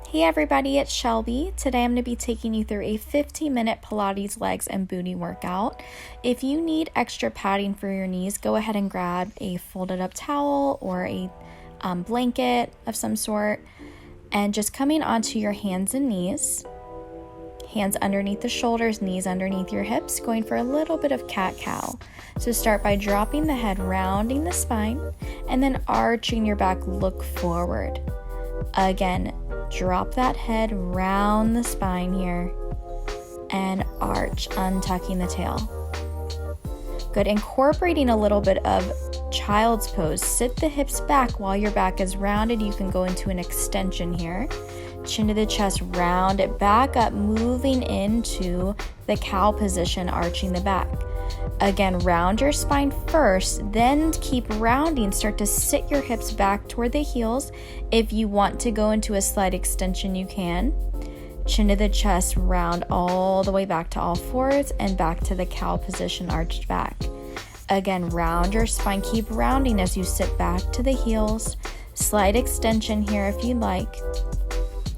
Hey everybody, it's Shelby. Today I'm going to be taking you through a 15-minute Pilates legs and booty workout. If you need extra padding for your knees, go ahead and grab a folded up towel or a blanket of some sort, and just coming onto your hands and knees, hands underneath the shoulders, knees underneath your hips, going for a little bit of cat-cow. So start by dropping the head, rounding the spine, and then arching your back, look forward. Again, drop that head, round the spine here, and arch, untucking the tail. Good, incorporating a little bit of child's pose. Sit the hips back while your back is rounded. You can go into an extension here. Chin to the chest, round it back up, moving into the cow position, arching the back. Again, round your spine first, then keep rounding. Start to sit your hips back toward the heels. If you want to go into a slight extension, you can. Chin to the chest, round all the way back to all fours and back to the cow position, arched back. Again, round your spine, keep rounding as you sit back to the heels. Slight extension here if you'd like.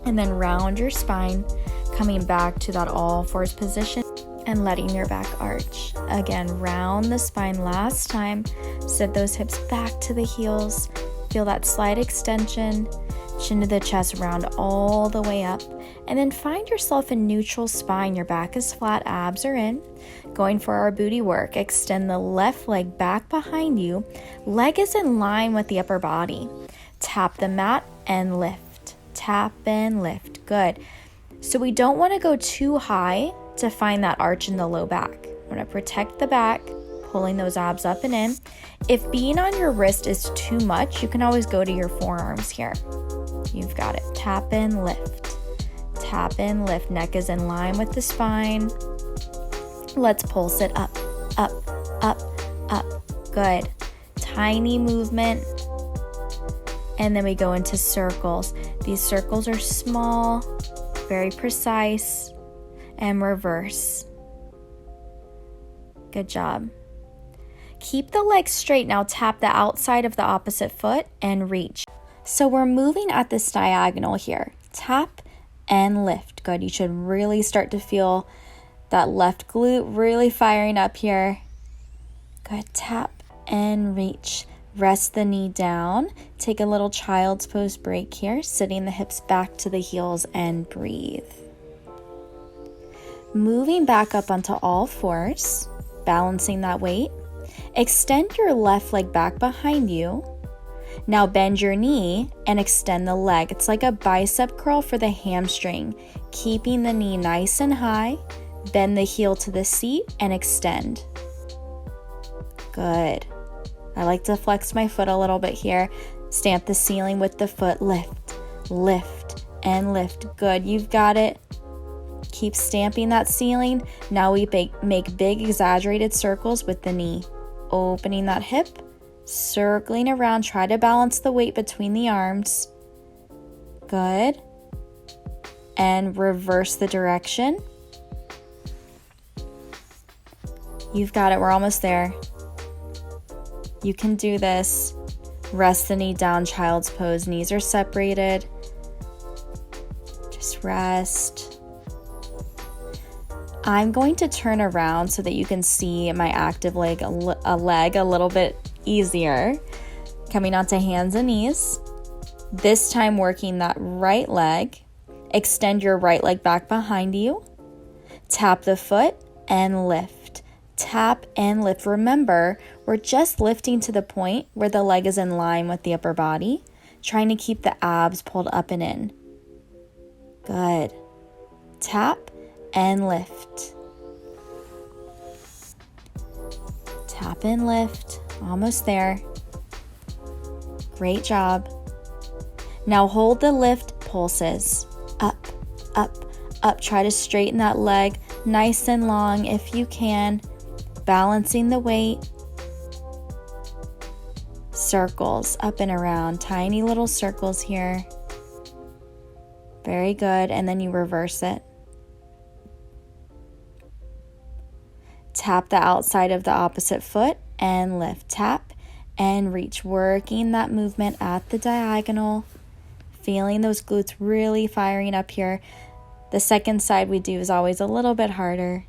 And then round your spine, coming back to that all fours position and letting your back arch. Again, round the spine last time. Sit those hips back to the heels. Feel that slight extension. Chin to the chest, round all the way up. And then find yourself in neutral spine. Your back is flat, abs are in. Going for our booty work. Extend the left leg back behind you. Leg is in line with the upper body. Tap the mat and lift. Tap and lift. Good. So we don't want to go too high to find that arch in the low back. We're going to protect the back, pulling those abs up and in. If being on your wrist is too much, you can always go to your forearms here. You've got it. Tap and lift. Tap and lift. Neck is in line with the spine. Let's pulse it up, up, up, up. Good. Tiny movement. And then we go into circles. These circles are small, very precise, and reverse. Good job. Keep the legs straight. Now tap the outside of the opposite foot and reach. So we're moving at this diagonal here. Tap and lift. Good. You should really start to feel that left glute really firing up here. Good. Tap and reach. Rest the knee down. Take a little child's pose break here, sitting the hips back to the heels and breathe. Moving back up onto all fours, balancing that weight. Extend your left leg back behind you. Now bend your knee and extend the leg. It's like a bicep curl for the hamstring. Keeping the knee nice and high. Bend the heel to the seat and extend. Good. I like to flex my foot a little bit here. Stamp the ceiling with the foot. Lift, lift, and lift. Good. You've got it. Keep stamping that ceiling. Now we make big exaggerated circles with the knee. Opening that hip, circling around. Try to balance the weight between the arms. Good. And reverse the direction. You've got it. We're almost there. You can do this. Rest the knee down, child's pose. Knees are separated. Just rest. I'm going to turn around so that you can see my active leg a little bit easier. Coming onto hands and knees. This time working that right leg. Extend your right leg back behind you. Tap the foot and lift. Tap and lift. Remember, we're just lifting to the point where the leg is in line with the upper body, trying to keep the abs pulled up and in. Good. Tap and lift. Tap and lift. Almost there. Great job. Now hold the lift pulses. Up, up, up. Try to straighten that leg nice and long if you can. Balancing the weight. Circles up and around. Tiny little circles here. Very good. And then you reverse it. Tap the outside of the opposite foot and lift. Tap and reach. Working that movement at the diagonal. feeling those glutes really firing up here. The second side we do is always a little bit harder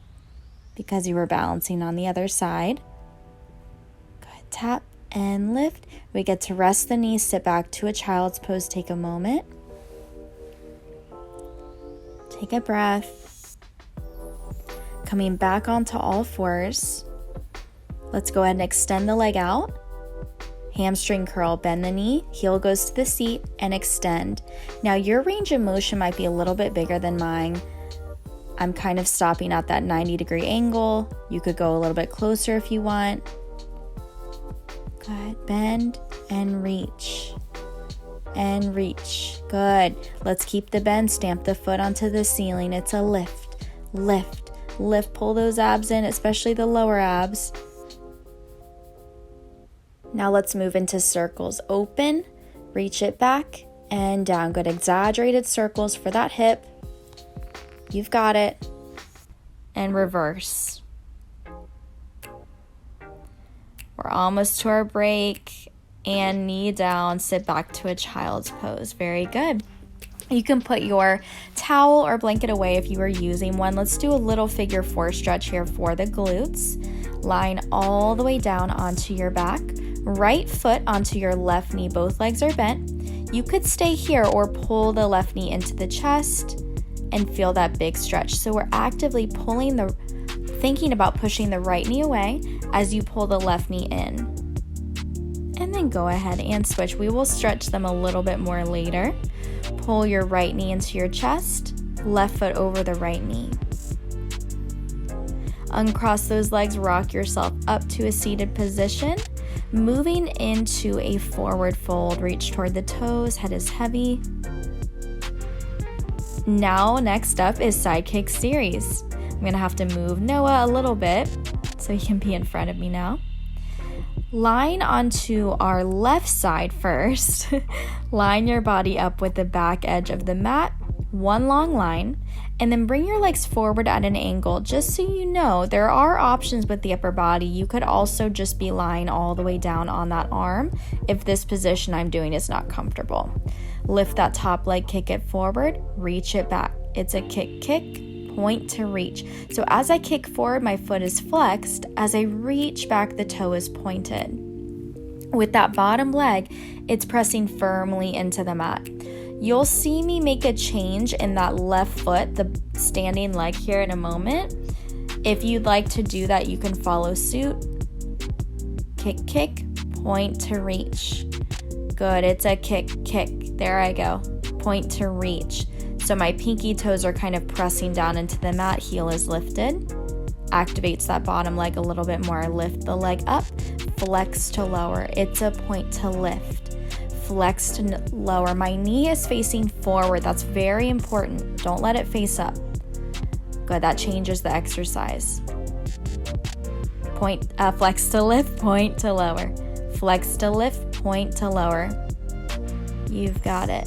because you were balancing on the other side. Good, tap and lift. We get to rest the knees, sit back to a child's pose, take a moment. Take a breath. Coming back onto all fours. Let's go ahead and extend the leg out. Hamstring curl, bend the knee, heel goes to the seat, and extend. Now your range of motion might be a little bit bigger than mine. I'm kind of stopping at that 90-degree angle. You could go a little bit closer if you want. Good, bend and reach. And reach. Good. Let's keep the bend, stamp the foot onto the ceiling. It's a lift, lift, lift. Pull those abs in, especially the lower abs. Now let's move into circles. Open, reach it back and down. Good, exaggerated circles for that hip. You've got it. And reverse. We're almost to our break. And knee down, sit back to a child's pose. Very good. You can put your towel or blanket away if you are using one. Let's do a little figure 4 stretch here for the glutes. Lying all the way down onto your back. Right foot onto your left knee. Both legs are bent. You could stay here or pull the left knee into the chest and feel that big stretch. So we're actively thinking about pushing the right knee away as you pull the left knee in. And then go ahead and switch. We will stretch them a little bit more later. Pull your right knee into your chest, left foot over the right knee. Uncross those legs, rock yourself up to a seated position. Moving into a forward fold, reach toward the toes, head is heavy. Now, next up is side kick series. I'm gonna have to move Noah a little bit so he can be in front of me now. Lying onto our left side first, line your body up with the back edge of the mat, one long line, and then bring your legs forward at an angle. Just so you know, there are options with the upper body. You could also just be lying all the way down on that arm if this position I'm doing is not comfortable. Lift that top leg, kick it forward, reach it back. It's a kick, kick, point to reach. So as I kick forward, my foot is flexed. As I reach back, the toe is pointed. With that bottom leg, it's pressing firmly into the mat. You'll see me make a change in that left foot, the standing leg here in a moment. If you'd like to do that, you can follow suit. Kick, kick, point to reach. Good, it's a kick, kick. There I go. Point to reach. So my pinky toes are kind of pressing down into the mat, heel is lifted. Activates that bottom leg a little bit more. Lift the leg up, flex to lower. It's a point to lift. Flex to lower. My knee is facing forward. That's very important. Don't let it face up. Good, that changes the exercise. Flex to lift, point to lower. Flex to lift, point to lower. You've got it.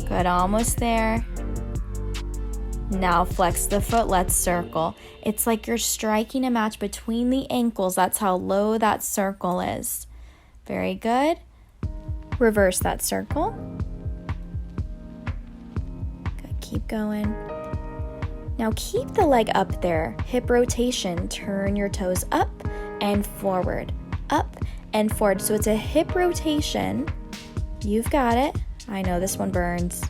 Good, almost there. Now flex the foot, let's circle. It's like you're striking a match between the ankles. That's how low that circle is. Very good. Reverse that circle. Good, keep going. Now keep the leg up there. Hip rotation, turn your toes up and forward. Up and forward. So it's a hip rotation. You've got it. I know this one burns.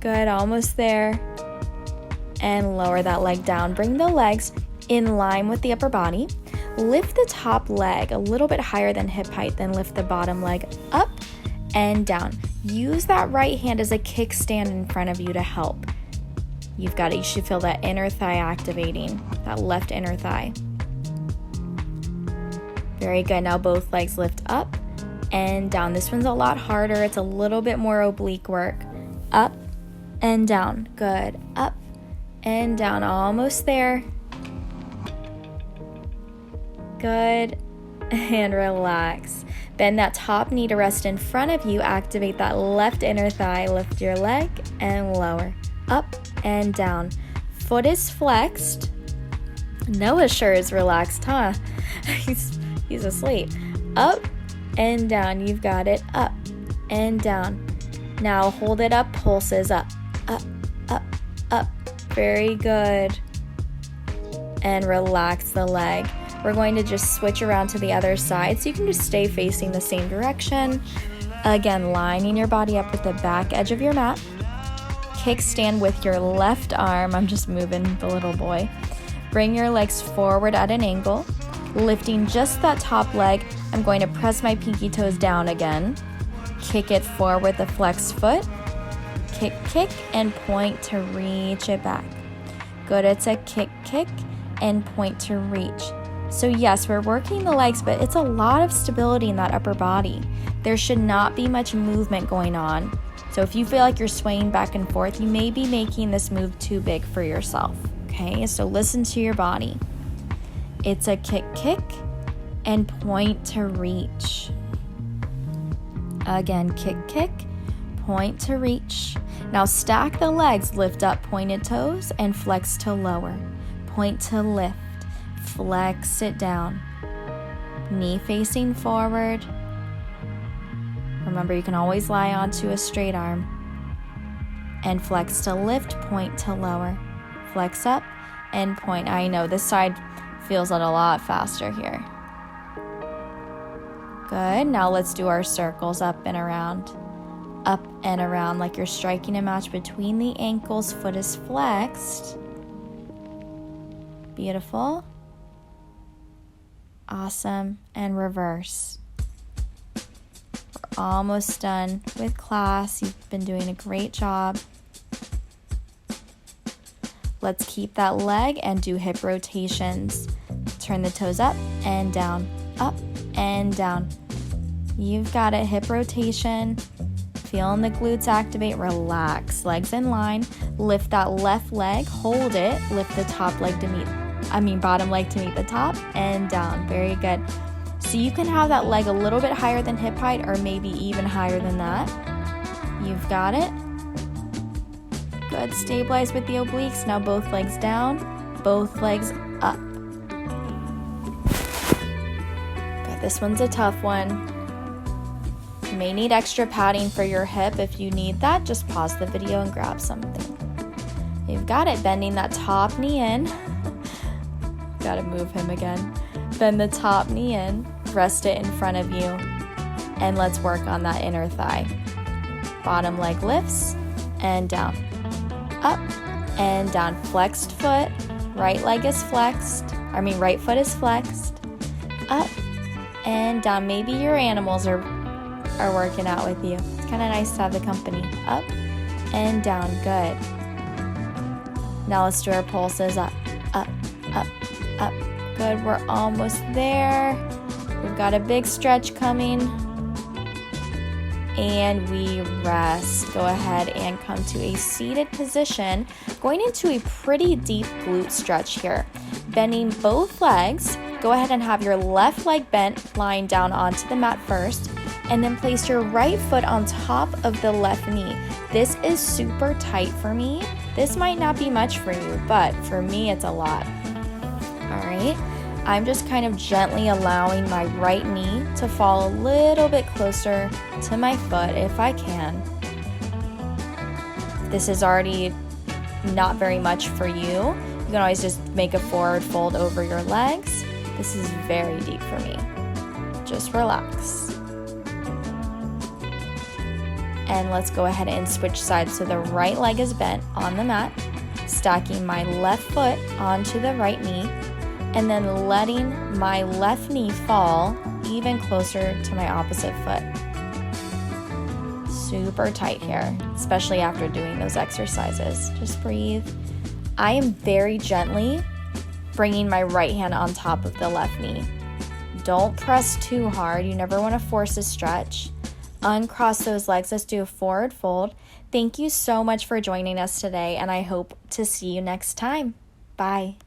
Good, almost there. And lower that leg down. Bring the legs in line with the upper body. Lift the top leg a little bit higher than hip height, then lift the bottom leg up and down. Use that right hand as a kickstand in front of you to help. You've got it. You should feel that inner thigh activating, that left inner thigh. Very good. Now both legs lift up and down. This one's a lot harder. It's a little bit more oblique work. Up and down. Good. Up and down. Almost there. Good. And relax. Bend that top knee to rest in front of you. Activate that left inner thigh. Lift your leg and lower. Up and down. Foot is flexed. Noah sure is relaxed, huh? He's asleep. Up and down. You've got it. Up and down. Now hold it up, pulses up, up, up, up. Very good. And relax the leg. We're going to just switch around to the other side, so you can just stay facing the same direction. Again, lining your body up with the back edge of your mat. Kickstand with your left arm. I'm just moving the little boy. Bring your legs forward at an angle. Lifting just that top leg, I'm going to press my pinky toes down again. Kick it forward with a flexed foot. Kick, kick, and point to reach it back. Good, it's a kick, kick, and point to reach. So yes, we're working the legs, but it's a lot of stability in that upper body. There should not be much movement going on. So if you feel like you're swaying back and forth, you may be making this move too big for yourself. Okay, so listen to your body. It's a kick, kick, and point to reach. Again, kick, kick, point to reach. Now stack the legs, lift up pointed toes, and flex to lower. Point to lift, flex it down. Knee facing forward. Remember, you can always lie onto a straight arm. And flex to lift, point to lower. Flex up and point. I know this side feels it a lot faster here. Good. Now let's do our circles up and around. Up and around like you're striking a match between the ankles. Foot is flexed. Beautiful. Awesome. And reverse. We're almost done with class. You've been doing a great job. Let's keep that leg and do hip rotations. Turn the toes up and down, up and down. You've got it. Hip rotation. Feeling the glutes activate. Relax. Legs in line. Lift that left leg. Hold it. Lift the bottom leg to meet the top and down. Very good. So you can have that leg a little bit higher than hip height or maybe even higher than that. You've got it. Good. Stabilize with the obliques. Now both legs down, both legs up. Good. This one's a tough one. You may need extra padding for your hip. If you need that, just pause the video and grab something. You've got it. Bending that top knee in. Gotta move him again. Bend the top knee in. Rest it in front of you. And let's work on that inner thigh. Bottom leg lifts and down. Up and down. Flexed foot. Right foot is flexed. Up and down. Maybe your animals are working out with you. It's kind of nice to have the company. Up and down. Good. Now let's do our pulses. Up, up, up, up. Good. We're almost there. We've got a big stretch coming. And we rest. Go ahead and come to a seated position. Going into a pretty deep glute stretch here. Bending both legs. Go ahead and have your left leg bent, lying down onto the mat first. And then place your right foot on top of the left knee. This is super tight for me. This might not be much for you, but for me it's a lot. All right. I'm just kind of gently allowing my right knee to fall a little bit closer to my foot if I can. This is already not very much for you. You can always just make a forward fold over your legs. This is very deep for me. Just relax. And let's go ahead and switch sides. So the right leg is bent on the mat, stacking my left foot onto the right knee, and then letting my left knee fall even closer to my opposite foot. Super tight here, especially after doing those exercises. Just breathe. I am very gently bringing my right hand on top of the left knee. Don't press too hard. You never want to force a stretch. Uncross those legs. Let's do a forward fold. Thank you so much for joining us today, and I hope to see you next time. Bye.